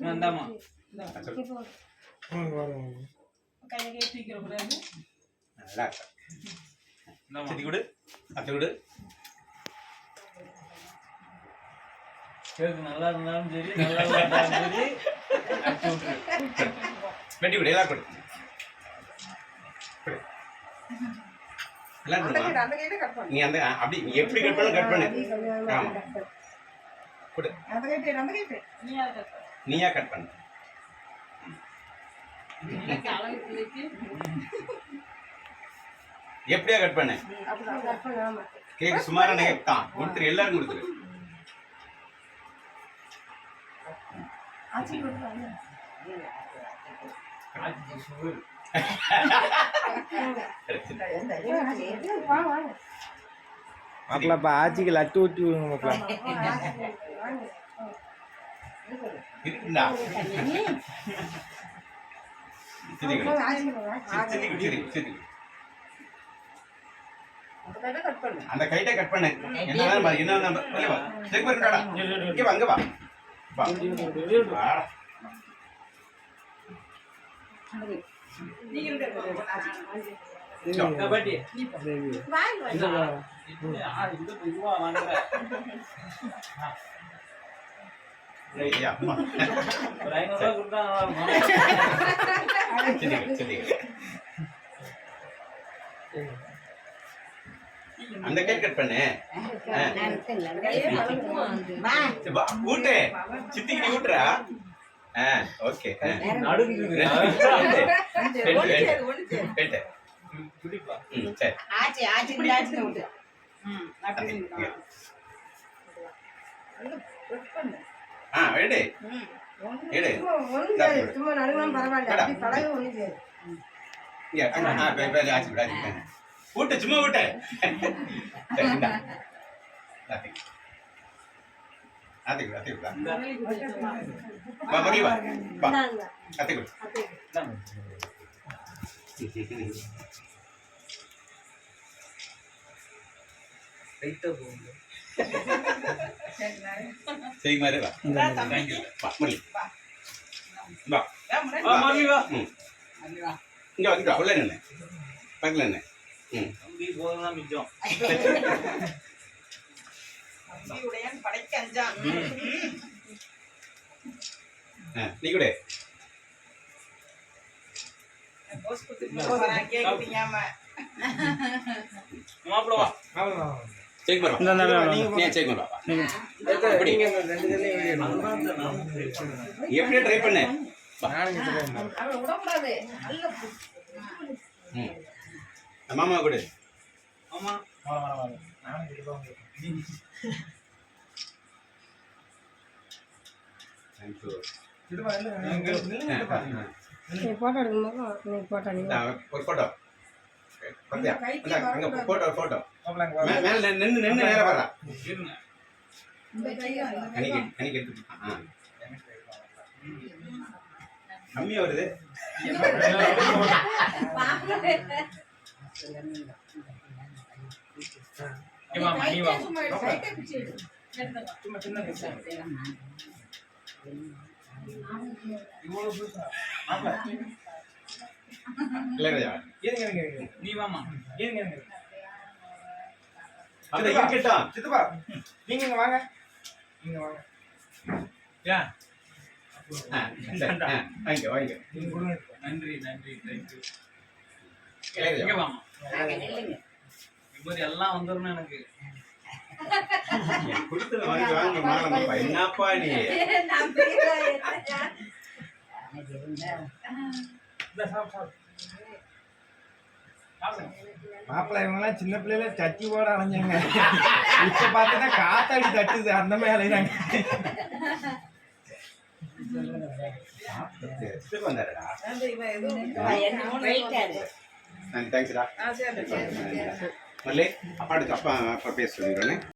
இந்தாமா கையை தூக்கிற கூடாது. நல்லா இருக்கா சித்தி கொடு அத்தை கொடு கேக்கு நல்லா இருந்தாலும் சரி நல்லா இருந்தாலும் சரி வெட்டி கொடு எல்லாம் கொடு எல்லாம் நீ அந்த அப்படி நீ எப்படி கட் பண்ண கட் பண்ணு ஆமா கொடு நீயா கட் பண்ணு எப்படியா கட் பண்ணு கேக் சுமாரான கேக் தான் கொடுத்துரு எல்லாரும் கொடுத்துரு மாப்பிள்ளப்பா ஆச்சிக்கு லட்டு ஊட்டி விடுங்க மாப்பிள்ள இருக்குண்டா அந்த கைட்ட கட் பண்ணு என்ன அங்க வா அந்த கேக் கட் பண்ணு ஊட்டு சித்திக்கு நீ ஊட்டுறா ஓகே ஊட்டு சும்மா ஊட்ட உள்ள நின்று பக்கத்துல என்ன மிச்சம் நீ கூட எப்படி ட்ரை பண்ண மாமா கூட ஆமா கம்மியா வருது நீ வாமா சித்தப்பா நீங்க இங்க வாங்க நீங்க வாங்க நன்றி நன்றி தேங்க்யூ வாமா இது எல்லாம் வந்துடணும் எனக்கு என்னப்பா நீ மாப்பிள்ளை இவங்கெல்லாம் சின்ன பிள்ளைல சட்டி போட அலைஞ்சாங்க இப்ப பார்த்தா காத்தாடி தட்டுது அந்த மாதிரி அலைகிறாங்க தேங்க்ஸ்டா மல்லி அப்பாட்டுக்கு அப்பா பேச சொல்லிடுறேன்